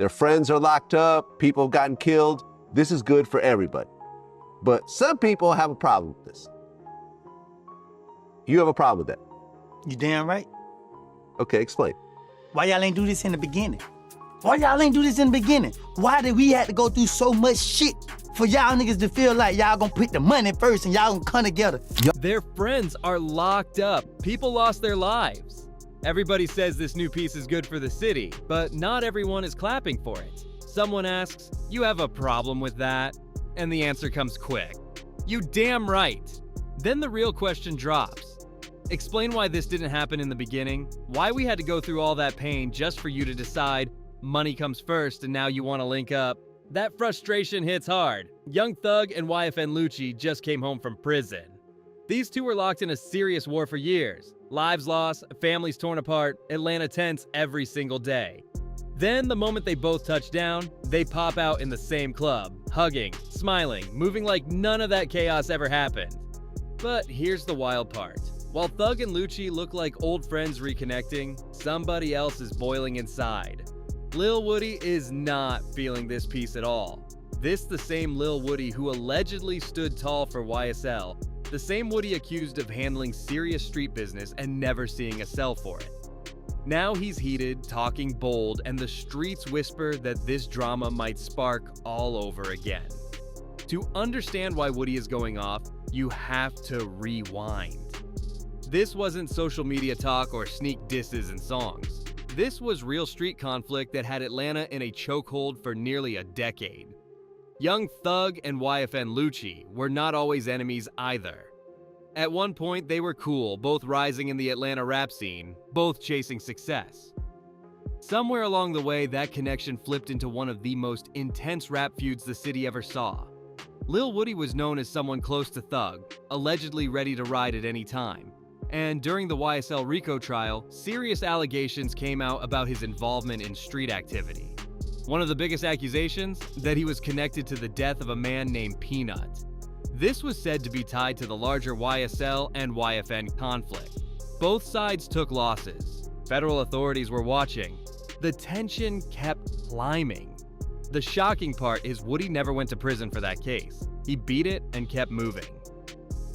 Their friends are locked up, people have gotten killed. This is good for everybody. But some people have a problem with this. You have a problem with that. You damn right. Okay, explain. Why y'all ain't do this in the beginning? Why y'all ain't do this in the beginning? Why did we have to go through so much shit for y'all niggas to feel like y'all gonna put the money first and y'all gonna come together? Their friends are locked up. People lost their lives. Everybody says this new piece is good for the city, but not everyone is clapping for it. Someone asks, "You have a problem with that?" And the answer comes quick. You damn right. Then the real question drops. Explain why this didn't happen in the beginning, why we had to go through all that pain just for you to decide money comes first and now you want to link up. That frustration hits hard. Young Thug and YFN Lucci just came home from prison. These two were locked in a serious war for years. Lives lost, families torn apart, Atlanta tense every single day. Then, the moment they both touch down, they pop out in the same club, hugging, smiling, moving like none of that chaos ever happened. But here's the wild part. While Thug and Lucci look like old friends reconnecting, somebody else is boiling inside. Lil Woody is not feeling this piece at all. This the same Lil Woody who allegedly stood tall for YSL, the same Woody accused of handling serious street business and never seeing a sell for it. Now he's heated, talking bold, and the streets whisper that this drama might spark all over again. To understand why Woody is going off, you have to rewind. This wasn't social media talk or sneak disses and songs. This was real street conflict that had Atlanta in a chokehold for nearly a decade. Young Thug and YFN Lucci were not always enemies either. At one point, they were cool, both rising in the Atlanta rap scene, both chasing success. Somewhere along the way, that connection flipped into one of the most intense rap feuds the city ever saw. Lil Woody was known as someone close to Thug, allegedly ready to ride at any time. And during the YSL RICO trial, serious allegations came out about his involvement in street activity. One of the biggest accusations? That he was connected to the death of a man named Peanut. This was said to be tied to the larger YSL and YFN conflict. Both sides took losses. Federal authorities were watching. The tension kept climbing. The shocking part is Woody never went to prison for that case. He beat it and kept moving.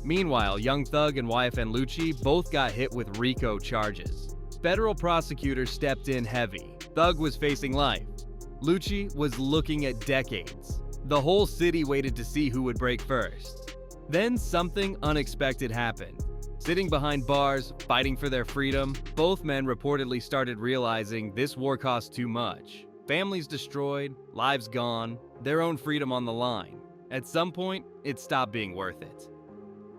Meanwhile, Young Thug and YFN Lucci both got hit with RICO charges. Federal prosecutors stepped in heavy. Thug was facing life. Lucci was looking at decades. The whole city waited to see who would break first. Then something unexpected happened. Sitting behind bars, fighting for their freedom, both men reportedly started realizing this war cost too much. Families destroyed, lives gone, their own freedom on the line. At some point, it stopped being worth it.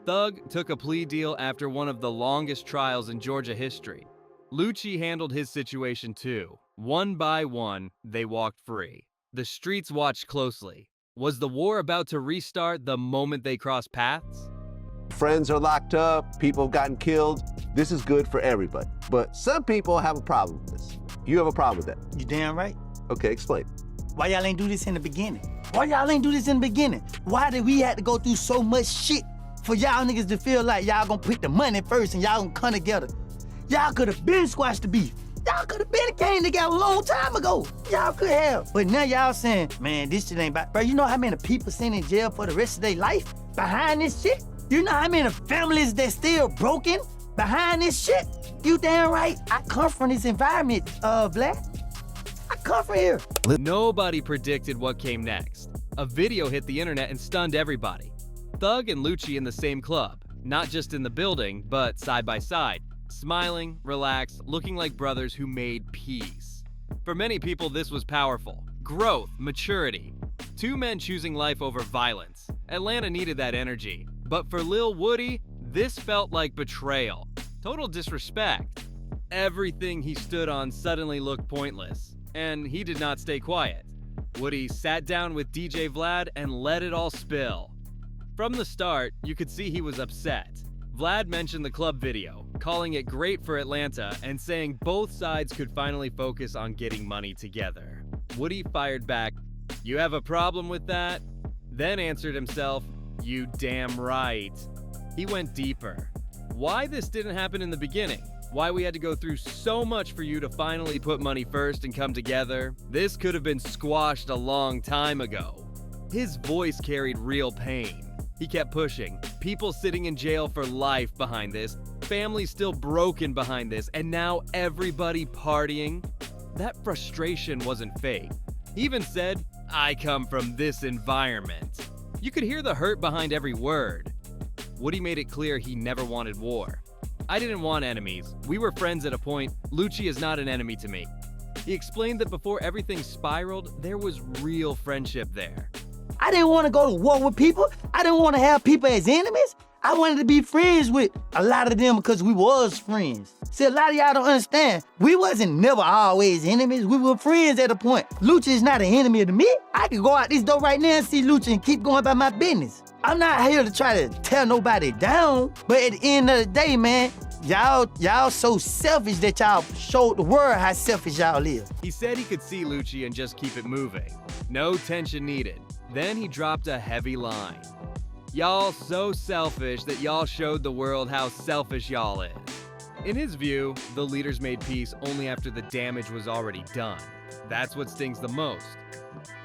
Thug took a plea deal after one of the longest trials in Georgia history. Lucci handled his situation too. One by one, they walked free. The streets watched closely. Was the war about to restart the moment they crossed paths? Friends are locked up, people have gotten killed. This is good for everybody. But some people have a problem with this. You have a problem with that. You damn right. Okay, explain. Why y'all ain't do this in the beginning? Why y'all ain't do this in the beginning? Why did we have to go through so much shit for y'all niggas to feel like y'all gonna put the money first and y'all gonna come together? Y'all could have been squashed the beef. Y'all could have been came together a long time ago. Y'all could have. But now y'all saying, man, this shit ain't about. Bro, you know how many people sitting in jail for the rest of their life behind this shit? You know how many families that still broken behind this shit? You damn right. I come from this environment, Vlad. I come from here. Nobody predicted what came next. A video hit the internet and stunned everybody. Thug and Lucci in the same club, not just in the building, but side by side, smiling, relaxed, looking like brothers who made peace. For many people, this was powerful. Growth, maturity. Two men choosing life over violence. Atlanta needed that energy. But for Lil Woody, this felt like betrayal. Total disrespect. Everything he stood on suddenly looked pointless. And he did not stay quiet. Woody sat down with DJ Vlad and let it all spill. From the start, you could see he was upset. Vlad mentioned the club video, calling it great for Atlanta and saying both sides could finally focus on getting money together. Woody fired back, "You have a problem with that?" Then answered himself, "You damn right." He went deeper. Why this didn't happen in the beginning? Why we had to go through so much for you to finally put money first and come together? This could have been squashed a long time ago. His voice carried real pain. He kept pushing. People sitting in jail for life behind this, families still broken behind this, and now everybody partying. That frustration wasn't fake. He even said, "I come from this environment." You could hear the hurt behind every word. Woody made it clear he never wanted war. "I didn't want enemies. We were friends at a point. Lucci is not an enemy to me." He explained that before everything spiraled, there was real friendship there. I didn't want to go to war with people. I didn't want to have people as enemies. I wanted to be friends with a lot of them because we was friends. See, a lot of y'all don't understand. We wasn't never always enemies. We were friends at a point. Lucha is not an enemy to me. I could go out this door right now and see Lucha and keep going about my business. I'm not here to try to tear nobody down, but at the end of the day, man, y'all so selfish that y'all showed the world how selfish y'all is. He said he could see Lucci and just keep it moving. No tension needed. Then he dropped a heavy line. "Y'all so selfish that y'all showed the world how selfish y'all is." In his view, the leaders made peace only after the damage was already done. That's what stings the most.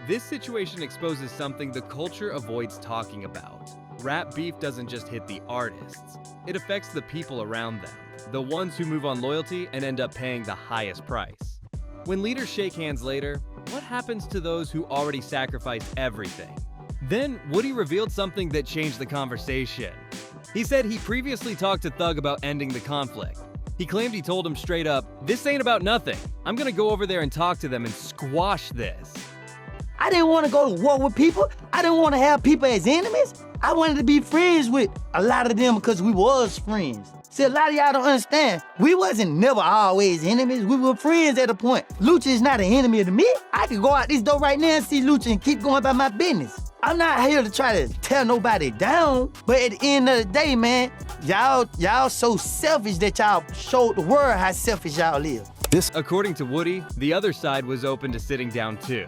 This situation exposes something the culture avoids talking about. Rap beef doesn't just hit the artists. It affects the people around them, the ones who move on loyalty and end up paying the highest price. When leaders shake hands later, what happens to those who already sacrificed everything? Then Woody revealed something that changed the conversation. He said he previously talked to Thug about ending the conflict. He claimed he told him straight up, "This ain't about nothing. I'm gonna go over there and talk to them and squash this." I didn't want to go to war with people. I didn't want to have people as enemies. I wanted to be friends with a lot of them because we was friends. See, a lot of y'all don't understand. We wasn't never always enemies. We were friends at a point. Lucha is not an enemy to me. I could go out this door right now and see Lucha and keep going about my business. I'm not here to try to tear nobody down, but at the end of the day, man, y'all so selfish that y'all showed the world how selfish y'all is. According to Woody, the other side was open to sitting down too.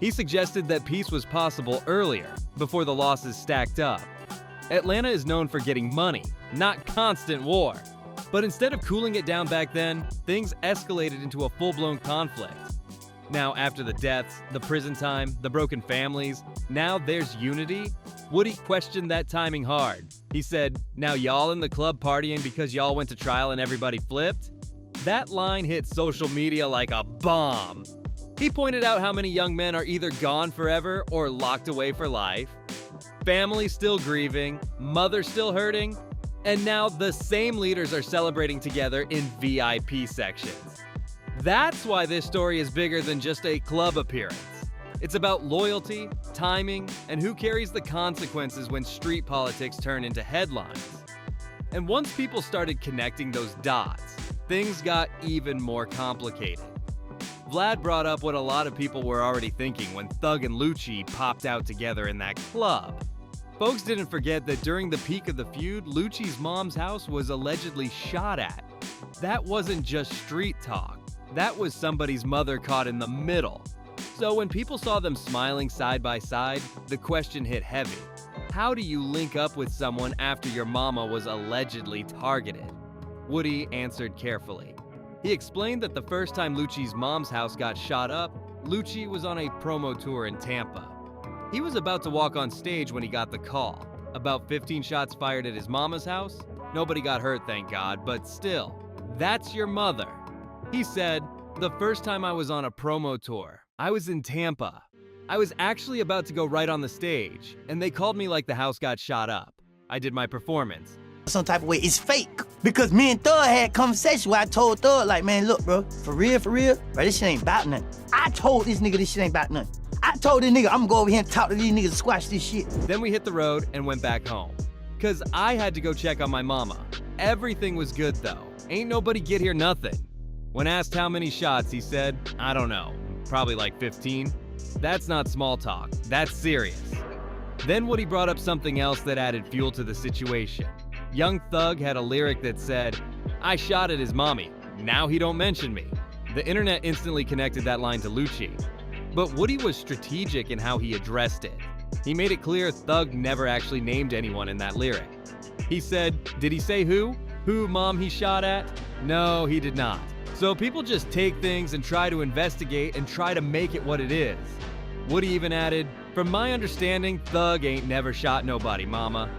He suggested that peace was possible earlier, before the losses stacked up. Atlanta is known for getting money, not constant war. But instead of cooling it down back then, things escalated into a full-blown conflict. Now, after the deaths, the prison time, the broken families, now there's unity? Woody questioned that timing hard. He said, "Now y'all in the club partying because y'all went to trial and everybody flipped?" That line hit social media like a bomb. He pointed out how many young men are either gone forever or locked away for life, family still grieving, mother still hurting, and now the same leaders are celebrating together in VIP sections. That's why this story is bigger than just a club appearance. It's about loyalty, timing, and who carries the consequences when street politics turn into headlines. And once people started connecting those dots, things got even more complicated. Vlad brought up what a lot of people were already thinking when Thug and Lucci popped out together in that club. Folks didn't forget that during the peak of the feud, Lucci's mom's house was allegedly shot at. That wasn't just street talk. That was somebody's mother caught in the middle. So when people saw them smiling side by side, the question hit heavy. How do you link up with someone after your mama was allegedly targeted? Woody answered carefully. He explained that the first time Lucci's mom's house got shot up, Lucci was on a promo tour in Tampa. He was about to walk on stage when he got the call. About 15 shots fired at his mama's house. Nobody got hurt, thank God, but still, that's your mother. He said, "The first time I was on a promo tour, I was in Tampa. I was actually about to go right on the stage, and they called me like the house got shot up. I did my performance. Some type of way, it's fake. Because me and Thug had a conversation where I told Thug, like, man, look, bro, for real, bro, this shit ain't about nothing. I told this nigga this shit ain't about nothing. I told this nigga I'm gonna go over here and talk to these niggas and squash this shit." Then we hit the road and went back home. Cause I had to go check on my mama. Everything was good though. Ain't nobody get here nothing. When asked how many shots, he said, "I don't know, probably like 15. That's not small talk, that's serious. Then Woody brought up something else that added fuel to the situation. Young Thug had a lyric that said, "I shot at his mommy, now he don't mention me." The internet instantly connected that line to Lucci. But Woody was strategic in how he addressed it. He made it clear Thug never actually named anyone in that lyric. He said, "Did he say who? Who mom he shot at?" No, he did not. So people just take things and try to investigate and try to make it what it is. Woody even added, "From my understanding, Thug ain't never shot nobody, mama."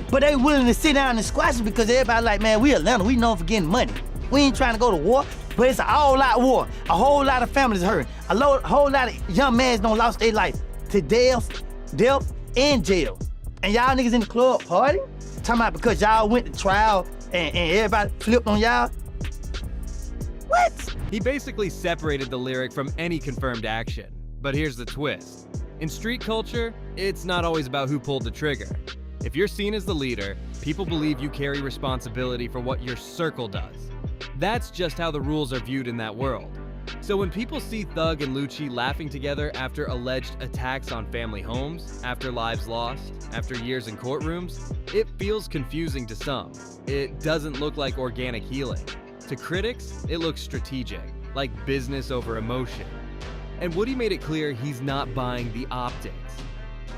But they willing to sit down and squash it because everybody like, man, we Atlanta, we known for getting money. We ain't trying to go to war, but it's an all-out war. A whole lot of families hurting. Whole lot of young men done lost their life to death, and jail. And y'all niggas in the club party? Talking about because y'all went to trial and everybody flipped on y'all? What? He basically separated the lyric from any confirmed action. But here's the twist. In street culture, it's not always about who pulled the trigger. If you're seen as the leader, people believe you carry responsibility for what your circle does. That's just how the rules are viewed in that world. So when people see Thug and Lucci laughing together after alleged attacks on family homes, after lives lost, after years in courtrooms, it feels confusing to some. It doesn't look like organic healing. To critics, it looks strategic, like business over emotion. And Woody made it clear he's not buying the optics.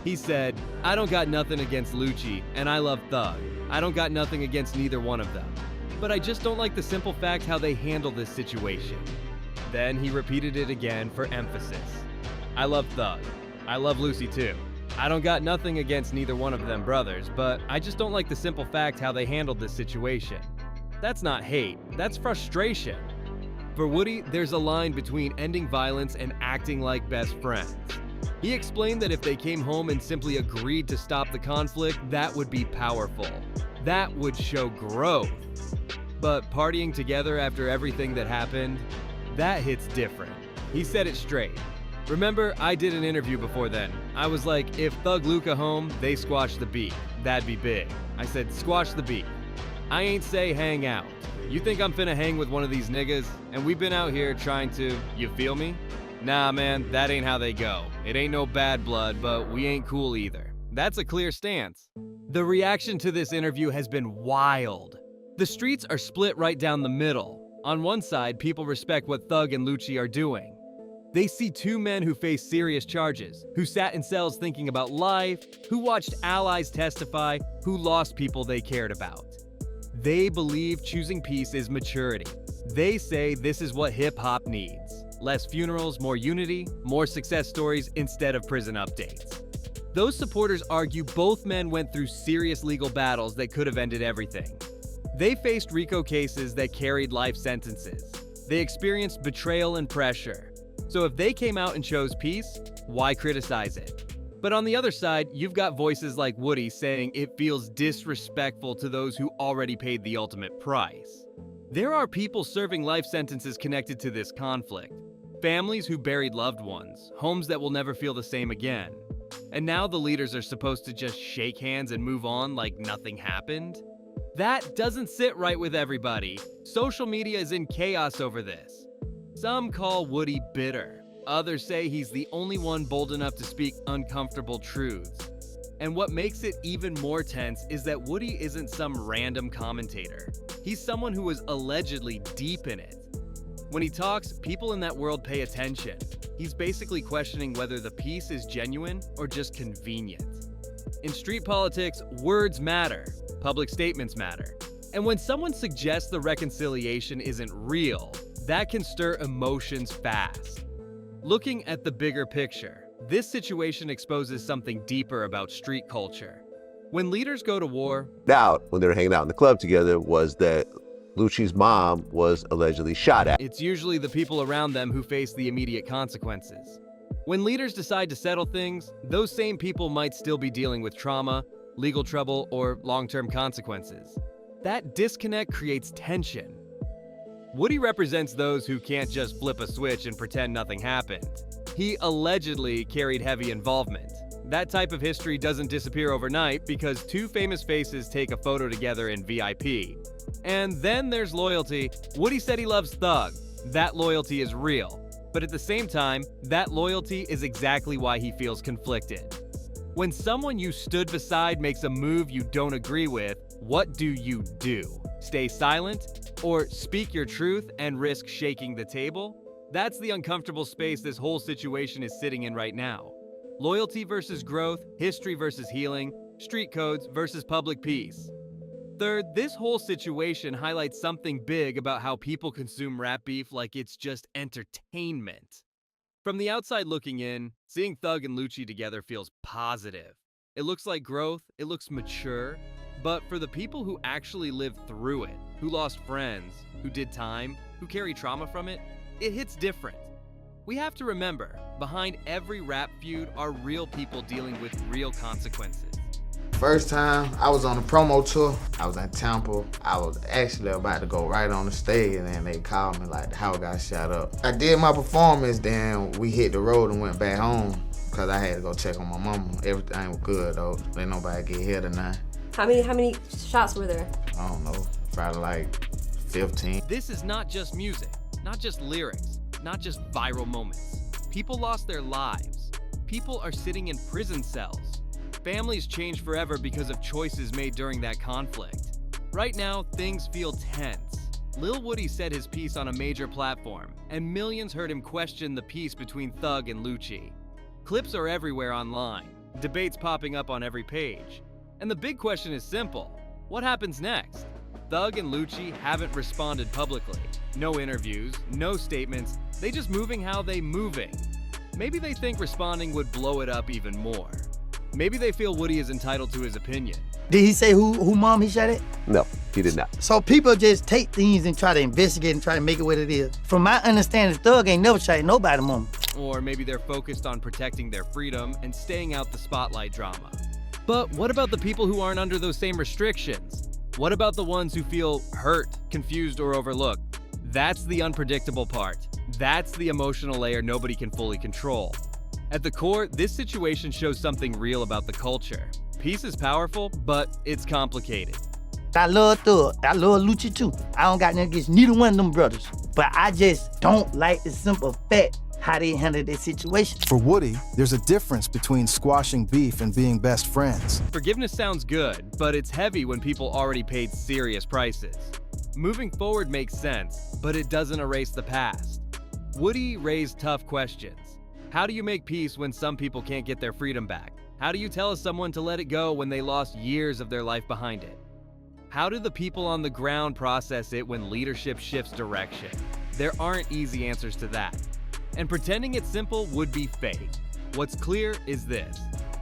He said, "I don't got nothing against Lucci, and I love Thug. I don't got nothing against neither one of them. But I just don't like the simple fact how they handle this situation." Then he repeated it again for emphasis. "I love Thug. I love Lucy too. I don't got nothing against neither one of them brothers, but I just don't like the simple fact how they handled this situation." That's not hate, that's frustration. For Woody, there's a line between ending violence and acting like best friends. He explained that if they came home and simply agreed to stop the conflict, that would be powerful. That would show growth. But partying together after everything that happened, that hits different. He said it straight. "Remember, I did an interview before then. I was like, if Thug Luca home, they squash the beef. That'd be big. I said, squash the beef. I ain't say hang out. You think I'm finna hang with one of these niggas? And we've been out here trying to, you feel me? Nah, man, that ain't how they go. It ain't no bad blood, but we ain't cool either." That's a clear stance. The reaction to this interview has been wild. The streets are split right down the middle. On one side, people respect what Thug and Lucci are doing. They see two men who face serious charges, who sat in cells thinking about life, who watched allies testify, who lost people they cared about. They believe choosing peace is maturity. They say this is what hip-hop needs. Less funerals, more unity, more success stories instead of prison updates. Those supporters argue both men went through serious legal battles that could have ended everything. They faced RICO cases that carried life sentences. They experienced betrayal and pressure. So if they came out and chose peace, why criticize it? But on the other side, you've got voices like Woody saying it feels disrespectful to those who already paid the ultimate price. There are people serving life sentences connected to this conflict. Families who buried loved ones, homes that will never feel the same again. And now the leaders are supposed to just shake hands and move on like nothing happened? That doesn't sit right with everybody. Social media is in chaos over this. Some call Woody bitter. Others say he's the only one bold enough to speak uncomfortable truths. And what makes it even more tense is that Woody isn't some random commentator. He's someone who was allegedly deep in it. When he talks, people in that world pay attention. He's basically questioning whether the piece is genuine or just convenient. In street politics, words matter. Public statements matter. And when someone suggests the reconciliation isn't real, that can stir emotions fast. Looking at the bigger picture, this situation exposes something deeper about street culture. When leaders go to war, Doubt when they were hanging out in the club together was that Lucci's mom was allegedly shot at. it's usually the people around them who face the immediate consequences. When leaders decide to settle things, those same people might still be dealing with trauma, legal trouble, or long-term consequences. That disconnect creates tension. Woody represents those who can't just flip a switch and pretend nothing happened. He allegedly carried heavy involvement. That type of history doesn't disappear overnight because two famous faces take a photo together in VIP. And then there's loyalty. Woody said he loves Thug. That loyalty is real. But at the same time, that loyalty is exactly why he feels conflicted. When someone you stood beside makes a move you don't agree with, what do you do? Stay silent? Or speak your truth and risk shaking the table? That's the uncomfortable space this whole situation is sitting in right now. Loyalty versus growth, history versus healing, street codes versus public peace. Third, this whole situation highlights something big about how people consume rap beef like it's just entertainment. From the outside looking in, seeing Thug and Lucci together feels positive. It looks like growth, it looks mature, but for the people who actually lived through it, who lost friends, who did time, who carry trauma from it, it hits different. We have to remember, behind every rap feud are real people dealing with real consequences. First time I was on a promo tour, I was in Tampa. I was actually about to go right on the stage and then they called me like the house got shot up. I did my performance, then we hit the road and went back home because I had to go check on my mama. Everything was good though. Ain't nobody get hit or nothing. How many shots were there? I don't know, probably like 15. This is not just music, not just lyrics, not just viral moments. People lost their lives. People are sitting in prison cells. Families change forever because of choices made during that conflict. Right now, things feel tense. Lil Woody said his piece on a major platform, and millions heard him question the peace between Thug and Lucci. Clips are everywhere online, debates popping up on every page. And the big question is simple: what happens next? Thug and Lucci haven't responded publicly. No interviews, no statements, they just moving how they moving. Maybe they think responding would blow it up even more. Maybe they feel Woody is entitled to his opinion. Did he say who mom he shot at? No, he did not. So people just take things and try to investigate and try to make it what it is. From my understanding, Thug ain't never shot at nobody mama. Or maybe they're focused on protecting their freedom and staying out the spotlight drama. But what about the people who aren't under those same restrictions? What about the ones who feel hurt, confused, or overlooked? That's the unpredictable part. That's the emotional layer nobody can fully control. At the core, this situation shows something real about the culture. Peace is powerful, but it's complicated. I love Thug. I love Lucci too. I don't got nothing against neither one of them brothers. But I just don't like the simple fact how they handled this situation. For Woody, there's a difference between squashing beef and being best friends. Forgiveness sounds good, but it's heavy when people already paid serious prices. Moving forward makes sense, but it doesn't erase the past. Woody raised tough questions. How do you make peace when some people can't get their freedom back? How do you tell someone to let it go when they lost years of their life behind it? How do the people on the ground process it when leadership shifts direction? There aren't easy answers to that. And pretending it's simple would be fake. What's clear is this: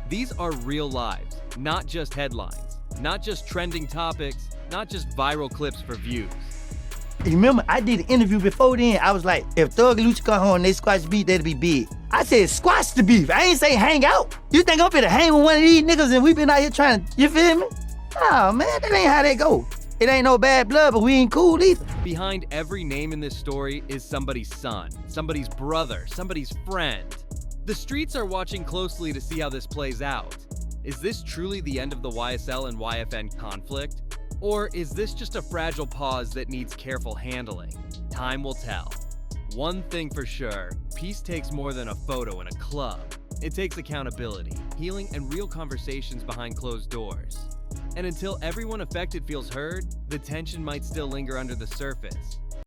these are real lives, not just headlines, not just trending topics, not just viral clips for views. Remember, I did an interview before then. I was like, if Thug and Lucci come home and they squash beef, that'd be big. I said squash the beef. I ain't say hang out. You think I'm finna hang with one of these niggas and we been out here trying to, you feel me? Oh man, that ain't how that go. It ain't no bad blood, but we ain't cool either. Behind every name in this story is somebody's son, somebody's brother, somebody's friend. The streets are watching closely to see how this plays out. Is this truly the end of the YSL and YFN conflict? Or is this just a fragile pause that needs careful handling? Time will tell. One thing for sure, peace takes more than a photo in a club. It takes accountability, healing, and real conversations behind closed doors. And until everyone affected feels heard, the tension might still linger under the surface.